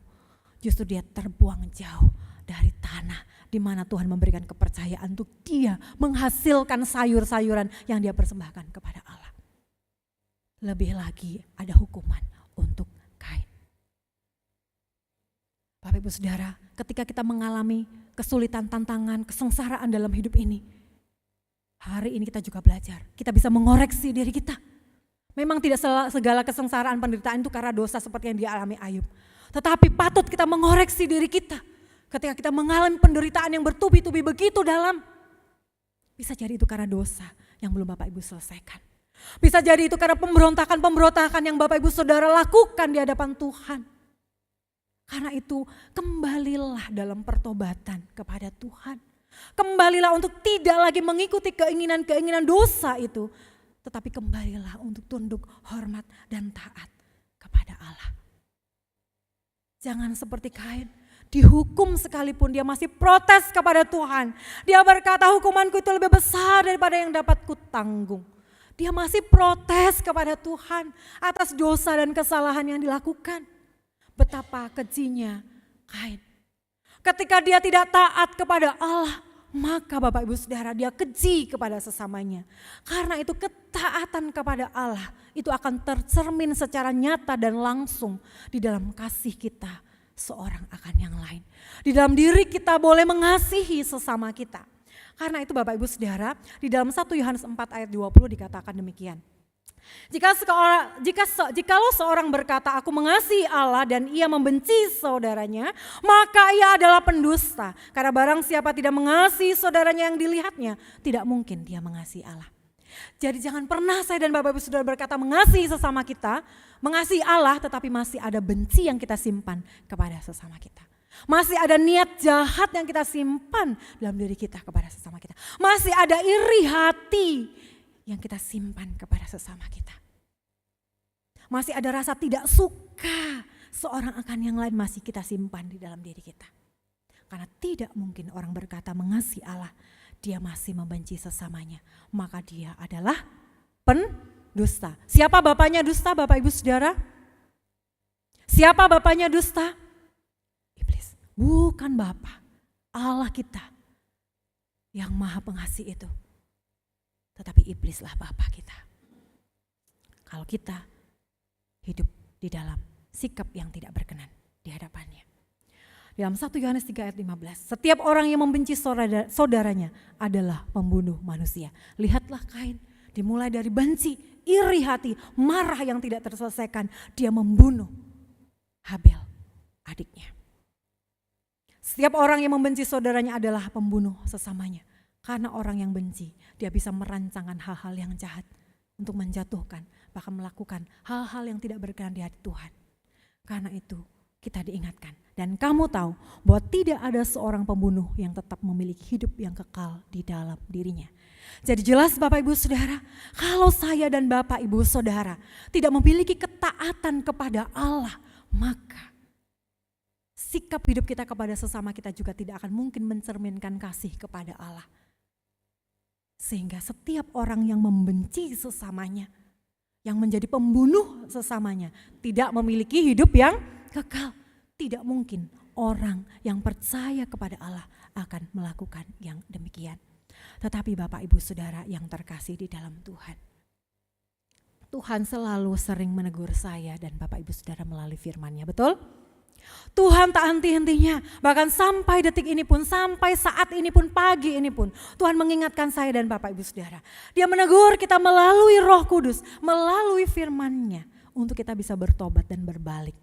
Justru dia terbuang jauh dari tanah di mana Tuhan memberikan kepercayaan untuk dia menghasilkan sayur-sayuran yang dia persembahkan kepada Allah. Lebih lagi ada hukuman untuk Kain. Bapak Ibu Saudara, ketika kita mengalami kesulitan, tantangan, kesengsaraan dalam hidup ini, hari ini kita juga belajar, kita bisa mengoreksi diri kita. Memang tidak segala kesengsaraan penderitaan itu karena dosa seperti yang dialami Ayub. Tetapi patut kita mengoreksi diri kita ketika kita mengalami penderitaan yang bertubi-tubi begitu dalam. Bisa jadi itu karena dosa yang belum Bapak Ibu selesaikan. Bisa jadi itu karena pemberontakan-pemberontakan yang Bapak Ibu Saudara lakukan di hadapan Tuhan. Karena itu kembalilah dalam pertobatan kepada Tuhan. Kembalilah untuk tidak lagi mengikuti keinginan-keinginan dosa itu. Tetapi kembalilah untuk tunduk, hormat dan taat kepada Allah. Jangan seperti Kain, dihukum sekalipun dia masih protes kepada Tuhan. Dia berkata hukumanku itu lebih besar daripada yang dapat kutanggung. Dia masih protes kepada Tuhan atas dosa dan kesalahan yang dilakukan. Betapa kejinya Kain. Ketika dia tidak taat kepada Allah, maka Bapak Ibu Saudara dia keji kepada sesamanya. Karena itu ketaatan kepada Allah itu akan tercermin secara nyata dan langsung di dalam kasih kita seorang akan yang lain. Di dalam diri kita boleh mengasihi sesama kita. Karena itu Bapak Ibu Saudara di dalam 1 Yohanes 4 ayat 20 dikatakan demikian. Jikalau seorang berkata aku mengasihi Allah dan ia membenci saudaranya, maka ia adalah pendusta. Karena barang siapa tidak mengasihi saudaranya yang dilihatnya, tidak mungkin dia mengasihi Allah. Jadi jangan pernah saya dan Bapak Ibu Saudara berkata mengasihi sesama kita, mengasihi Allah tetapi masih ada benci yang kita simpan kepada sesama kita. Masih ada niat jahat yang kita simpan dalam diri kita kepada sesama kita. Masih ada iri hati yang kita simpan kepada sesama kita. Masih ada rasa tidak suka seorang akan yang lain masih kita simpan di dalam diri kita. Karena tidak mungkin orang berkata mengasihi Allah, dia masih membenci sesamanya. Maka dia adalah pendusta. Siapa bapaknya dusta Bapak Ibu Saudara? Siapa bapaknya dusta? Iblis. Bukan Bapa, Allah kita yang maha pengasih itu. Tetapi iblislah bapa kita. Kalau kita hidup di dalam sikap yang tidak berkenan di hadapannya. Dalam 1 Yohanes 3 ayat 15, setiap orang yang membenci saudaranya adalah pembunuh manusia. Lihatlah Kain, Dimulai dari benci, iri hati, marah yang tidak terselesaikan. Dia membunuh Habel, adiknya. Setiap orang yang membenci saudaranya adalah pembunuh sesamanya. Karena orang yang benci, dia bisa merancangkan hal-hal yang jahat untuk menjatuhkan, bahkan melakukan hal-hal yang tidak berkenan di hati Tuhan. Karena itu kita diingatkan. Dan kamu tahu bahwa tidak ada seorang pembunuh yang tetap memiliki hidup yang kekal di dalam dirinya. Jadi jelas Bapak Ibu Saudara, kalau saya dan Bapak Ibu Saudara tidak memiliki ketaatan kepada Allah, maka sikap hidup kita kepada sesama kita juga tidak akan mungkin mencerminkan kasih kepada Allah. Sehingga setiap orang yang membenci sesamanya, yang menjadi pembunuh sesamanya, tidak memiliki hidup yang kekal. Tidak mungkin orang yang percaya kepada Allah akan melakukan yang demikian. Tetapi Bapak Ibu Saudara yang terkasih di dalam Tuhan, Tuhan selalu sering menegur saya dan Bapak Ibu Saudara melalui firman-Nya, betul? Tuhan tak henti-hentinya, bahkan sampai detik ini pun, sampai saat ini pun, pagi ini pun, Tuhan mengingatkan saya dan Bapak Ibu Saudara. Dia menegur kita melalui Roh Kudus, melalui firman-Nya, untuk kita bisa bertobat dan berbalik.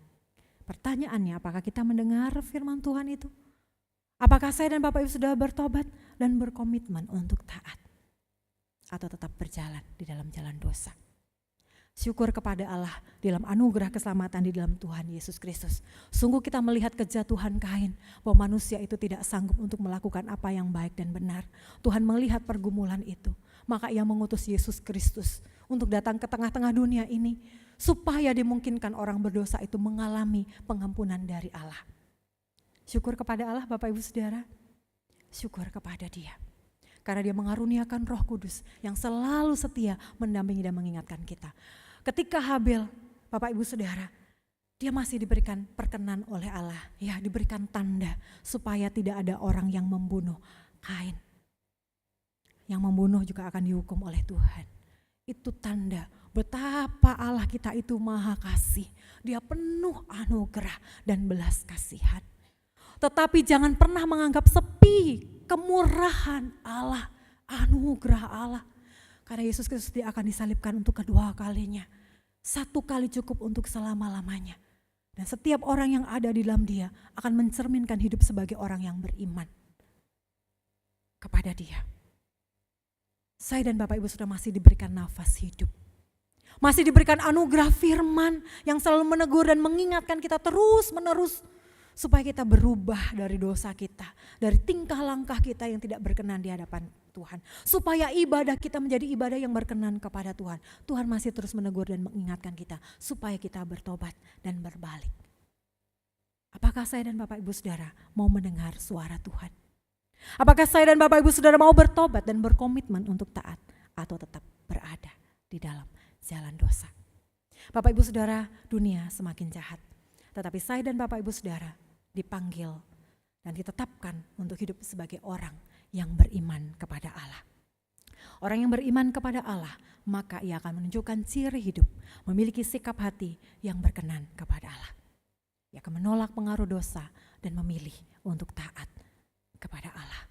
Pertanyaannya, apakah kita mendengar firman Tuhan itu? Apakah saya dan Bapak Ibu sudah bertobat dan berkomitmen untuk taat? Atau tetap berjalan di dalam jalan dosa? Syukur kepada Allah di dalam anugerah keselamatan di dalam Tuhan Yesus Kristus. Sungguh kita melihat kejatuhan Kain, bahwa manusia itu tidak sanggup untuk melakukan apa yang baik dan benar. Tuhan melihat pergumulan itu, maka Ia mengutus Yesus Kristus untuk datang ke tengah-tengah dunia ini, supaya dimungkinkan orang berdosa itu mengalami pengampunan dari Allah. Syukur kepada Allah Bapak Ibu Saudara, syukur kepada Dia. Karena Dia mengaruniakan Roh Kudus yang selalu setia mendampingi dan mengingatkan kita. Ketika Habel, Bapak Ibu Saudara, dia masih diberikan perkenan oleh Allah, ya, diberikan tanda supaya tidak ada orang yang membunuh Kain. Yang membunuh juga akan dihukum oleh Tuhan. Itu tanda betapa Allah kita itu maha kasih. Dia penuh anugerah dan belas kasihan. Tetapi jangan pernah menganggap sepi kemurahan Allah, anugerah Allah. Karena Yesus Kristus dia akan disalibkan untuk kedua kalinya. Satu kali cukup untuk selama-lamanya. Dan setiap orang yang ada di dalam Dia akan mencerminkan hidup sebagai orang yang beriman kepada Dia. Saya dan Bapak Ibu sudah masih diberikan nafas hidup. Masih diberikan anugerah firman yang selalu menegur dan mengingatkan kita terus menerus. Supaya kita berubah dari dosa kita, dari tingkah langkah kita yang tidak berkenan di hadapan Tuhan. Supaya ibadah kita menjadi ibadah yang berkenan kepada Tuhan. Tuhan masih terus menegur dan mengingatkan kita supaya kita bertobat dan berbalik. Apakah saya dan Bapak Ibu Saudara mau mendengar suara Tuhan? Apakah saya dan Bapak Ibu Saudara mau bertobat dan berkomitmen untuk taat atau tetap berada di dalam jalan dosa? Bapak Ibu Saudara, dunia semakin jahat. Tetapi saya dan Bapak Ibu Saudara dipanggil dan ditetapkan untuk hidup sebagai orang yang beriman kepada Allah. Orang yang beriman kepada Allah, maka ia akan menunjukkan ciri hidup, memiliki sikap hati yang berkenan kepada Allah. Ia akan menolak pengaruh dosa dan memilih untuk taat kepada Allah.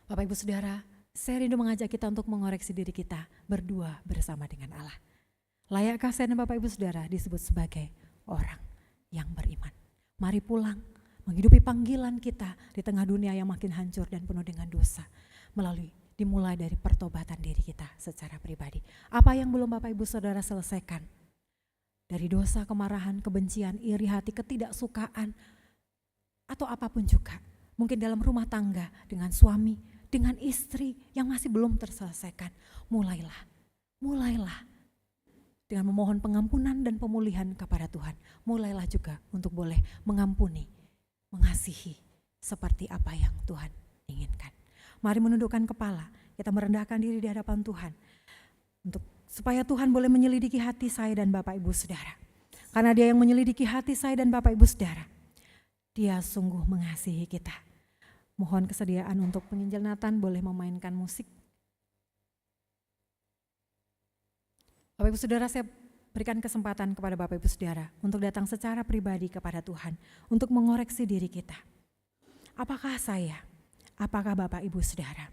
Bapak Ibu Saudara, saya rindu mengajak kita untuk mengoreksi diri kita berdua bersama dengan Allah. Layakkah saya dan Bapak Ibu Saudara disebut sebagai orang yang beriman? Mari pulang, menghidupi panggilan kita di tengah dunia yang makin hancur dan penuh dengan dosa. Dimulai dari pertobatan diri kita secara pribadi. Apa yang belum Bapak Ibu Saudara selesaikan? Dari dosa, kemarahan, kebencian, iri hati, ketidaksukaan, atau apapun juga. Mungkin dalam rumah tangga, dengan suami, dengan istri yang masih belum terselesaikan. Mulailah. Dengan memohon pengampunan dan pemulihan kepada Tuhan. Mulailah juga untuk boleh mengampuni, mengasihi seperti apa yang Tuhan inginkan. Mari menundukkan kepala, kita merendahkan diri di hadapan Tuhan. Supaya Tuhan boleh menyelidiki hati saya dan Bapak Ibu Saudara. Karena Dia yang menyelidiki hati saya dan Bapak Ibu Saudara. Dia sungguh mengasihi kita. Mohon kesediaan untuk penginjil Nathan boleh memainkan musik. Bapak Ibu Saudara, saya berikan kesempatan kepada Bapak Ibu Saudara untuk datang secara pribadi kepada Tuhan, untuk mengoreksi diri kita. Apakah saya, apakah Bapak Ibu Saudara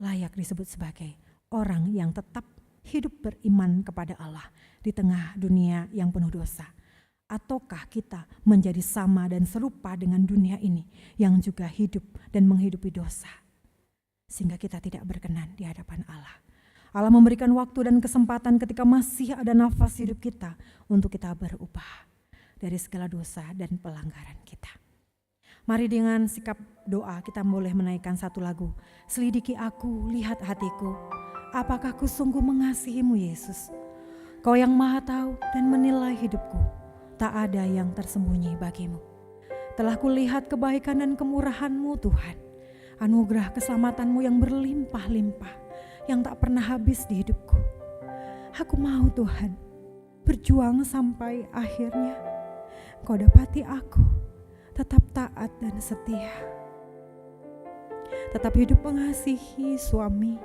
layak disebut sebagai orang yang tetap hidup beriman kepada Allah di tengah dunia yang penuh dosa? Ataukah kita menjadi sama dan serupa dengan dunia ini yang juga hidup dan menghidupi dosa, sehingga kita tidak berkenan di hadapan Allah? Allah memberikan waktu dan kesempatan ketika masih ada nafas hidup kita untuk kita berubah dari segala dosa dan pelanggaran kita. Mari dengan sikap doa kita boleh menaikkan satu lagu. Selidiki aku, lihat hatiku, apakah ku sungguh mengasihimu Yesus? Kau yang maha tahu dan menilai hidupku, tak ada yang tersembunyi bagimu. Telah kulihat kebaikan dan kemurahan-Mu Tuhan, anugerah keselamatanmu yang berlimpah-limpah, yang tak pernah habis di hidupku. Aku mau Tuhan berjuang sampai akhirnya. Kau dapati aku tetap taat dan setia, tetap hidup mengasihi suami,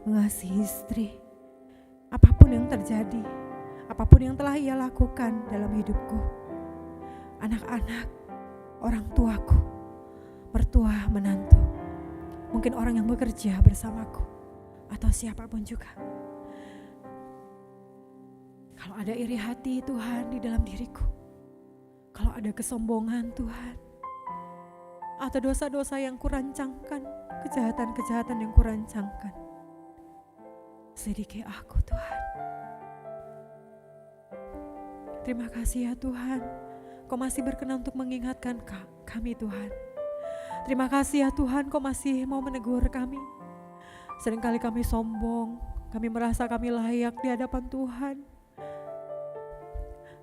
mengasihi istri. Apapun yang terjadi, apapun yang telah ia lakukan dalam hidupku, anak-anak, orang tuaku, mertua, menantu, mungkin orang yang bekerja bersamaku, atau siapapun juga. Kalau ada iri hati Tuhan di dalam diriku, kalau ada kesombongan Tuhan, atau dosa-dosa yang kurancangkan, kejahatan-kejahatan yang kurancangkan, selidiki aku Tuhan. Terima kasih ya Tuhan, Kau masih berkenan untuk mengingatkan kami Tuhan. Terima kasih ya Tuhan, Kau masih mau menegur kami. Seringkali kami sombong, kami merasa kami layak di hadapan Tuhan.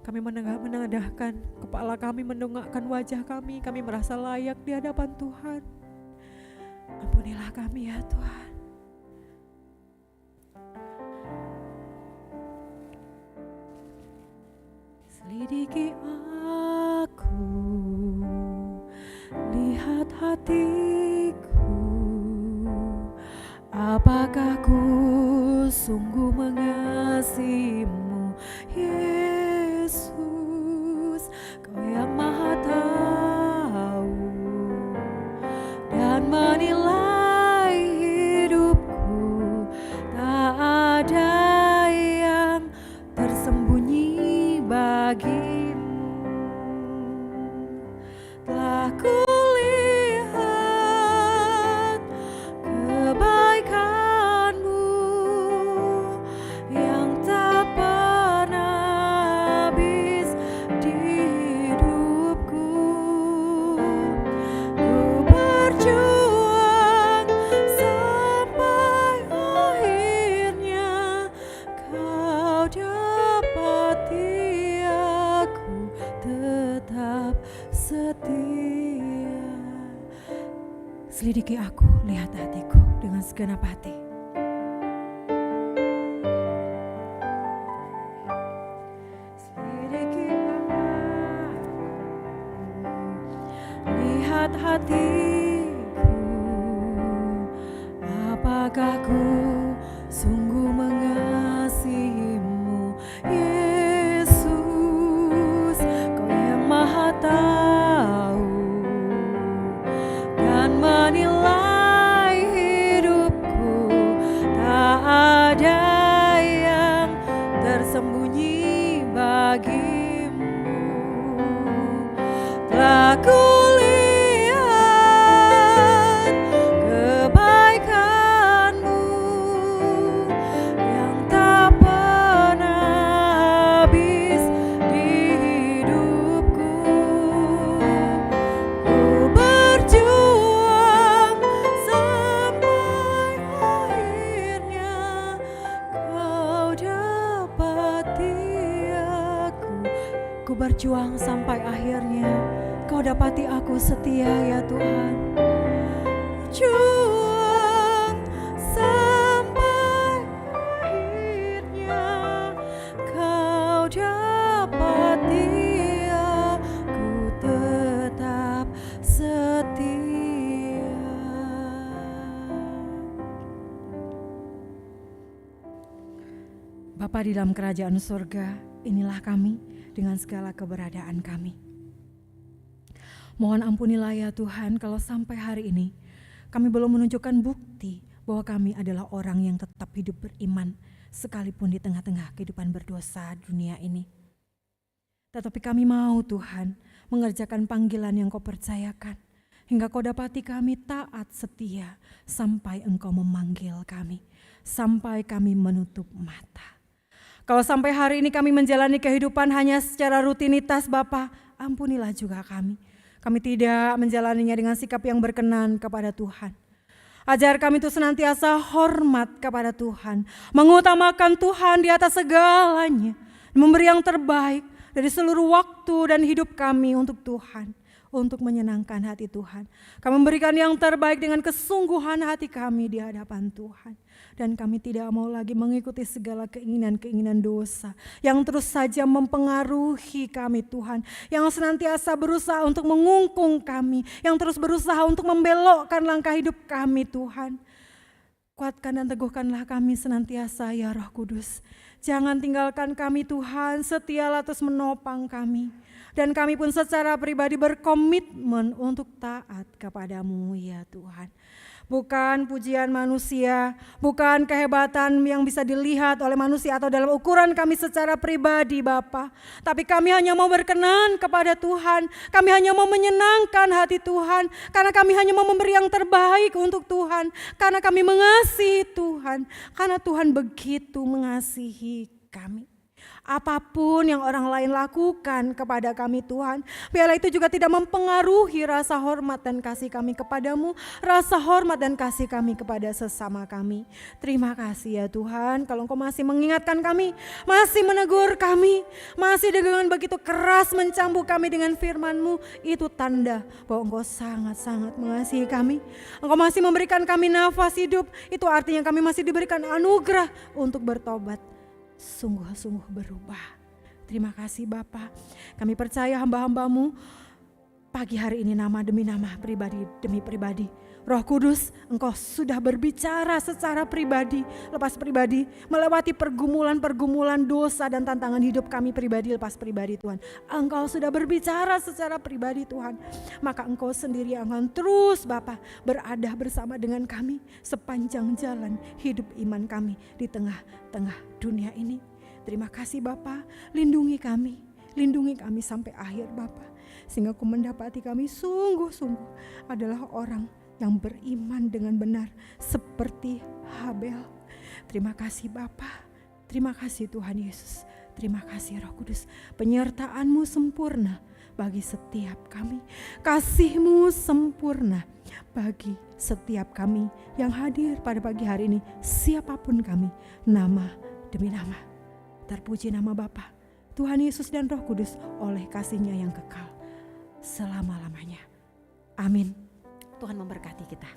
Kami menengadahkan kepala kami, mendongakkan wajah kami merasa layak di hadapan Tuhan. Ampunilah kami ya Tuhan. Selidiki aku, lihat hatiku, apakah ku sungguh mengasihimu Yesus? Kau yang maha tahu dan menilai hidupku, tak ada yang tersembunyi bagimu. Telah kulihat kebaikan-Mu yang tak pernah habis di hidupku. Ku berjuang sampai akhirnya Kau dapati aku tetap setia. Selidiki aku, lihat hatiku dengan segenap hati. Selidiki aku, lihat hatiku, apakah ku sungguh mengasihimu Yesus? Kau yang maha tahu dan menilai hidupku, tak ada yang tersembunyi bagimu. Telah kulihat kebaikan-Mu yang tak pernah habis di hidupku. Ku berjuang sampai akhirnya Kau dapati aku. Ku berjuang sampai akhirnya Kau dapati aku setia ya Tuhan. Juang sampai akhirnya Kau dapati aku tetap setia. Bapa di dalam kerajaan surga, inilah kami dengan segala keberadaan kami. Mohon ampunilah ya Tuhan kalau sampai hari ini kami belum menunjukkan bukti bahwa kami adalah orang yang tetap hidup beriman sekalipun di tengah-tengah kehidupan berdosa dunia ini. Tetapi kami mau Tuhan mengerjakan panggilan yang Kau percayakan, hingga Kau dapati kami taat setia sampai Engkau memanggil kami, sampai kami menutup mata. Kalau sampai hari ini kami menjalani kehidupan hanya secara rutinitas Bapa, ampunilah juga kami. Kami tidak menjalaninya dengan sikap yang berkenan kepada Tuhan. Ajar kami itu senantiasa hormat kepada Tuhan, mengutamakan Tuhan di atas segalanya, memberi yang terbaik dari seluruh waktu dan hidup kami untuk Tuhan, untuk menyenangkan hati Tuhan. Kami memberikan yang terbaik dengan kesungguhan hati kami di hadapan Tuhan. Dan kami tidak mau lagi mengikuti segala keinginan-keinginan dosa yang terus saja mempengaruhi kami Tuhan, yang senantiasa berusaha untuk mengungkung kami, yang terus berusaha untuk membelokkan langkah hidup kami Tuhan. Kuatkan dan teguhkanlah kami senantiasa ya Roh Kudus. Jangan tinggalkan kami Tuhan, setialah terus menopang kami. Dan kami pun secara pribadi berkomitmen untuk taat kepadamu ya Tuhan. Bukan pujian manusia, bukan kehebatan yang bisa dilihat oleh manusia atau dalam ukuran kami secara pribadi Bapa. Tapi kami hanya mau berkenan kepada Tuhan, kami hanya mau menyenangkan hati Tuhan, karena kami hanya mau memberi yang terbaik untuk Tuhan, karena kami mengasihi Tuhan, karena Tuhan begitu mengasihi kami. Apapun yang orang lain lakukan kepada kami Tuhan, biarlah itu juga tidak mempengaruhi rasa hormat dan kasih kami kepadamu, rasa hormat dan kasih kami kepada sesama kami. Terima kasih ya Tuhan, kalau Engkau masih mengingatkan kami, masih menegur kami, masih dengan begitu keras mencambuk kami dengan firman-Mu, itu tanda bahwa Engkau sangat-sangat mengasihi kami. Engkau masih memberikan kami nafas hidup, itu artinya kami masih diberikan anugerah untuk bertobat, sungguh-sungguh berubah. Terima kasih Bapa. Kami percaya hamba-hamba-Mu pagi hari ini nama demi nama, pribadi demi pribadi. Roh Kudus, Engkau sudah berbicara secara pribadi, lepas pribadi, melewati pergumulan-pergumulan dosa dan tantangan hidup kami pribadi lepas pribadi Tuhan. Engkau sudah berbicara secara pribadi Tuhan. Maka Engkau sendiri akan terus Bapa berada bersama dengan kami sepanjang jalan hidup iman kami di tengah-tengah dunia ini. Terima kasih Bapa, lindungi kami sampai akhir Bapa. Sehingga Kau mendapati kami sungguh-sungguh adalah orang yang beriman dengan benar seperti Habel. Terima kasih Bapa, terima kasih Tuhan Yesus, terima kasih Roh Kudus. Penyertaan-Mu sempurna bagi setiap kami, kasih-Mu sempurna bagi setiap kami yang hadir pada pagi hari ini, siapapun kami, nama demi nama. Terpuji nama Bapa, Tuhan Yesus dan Roh Kudus oleh kasih-Nya yang kekal selama-lamanya. Amin. Tuhan memberkati kita.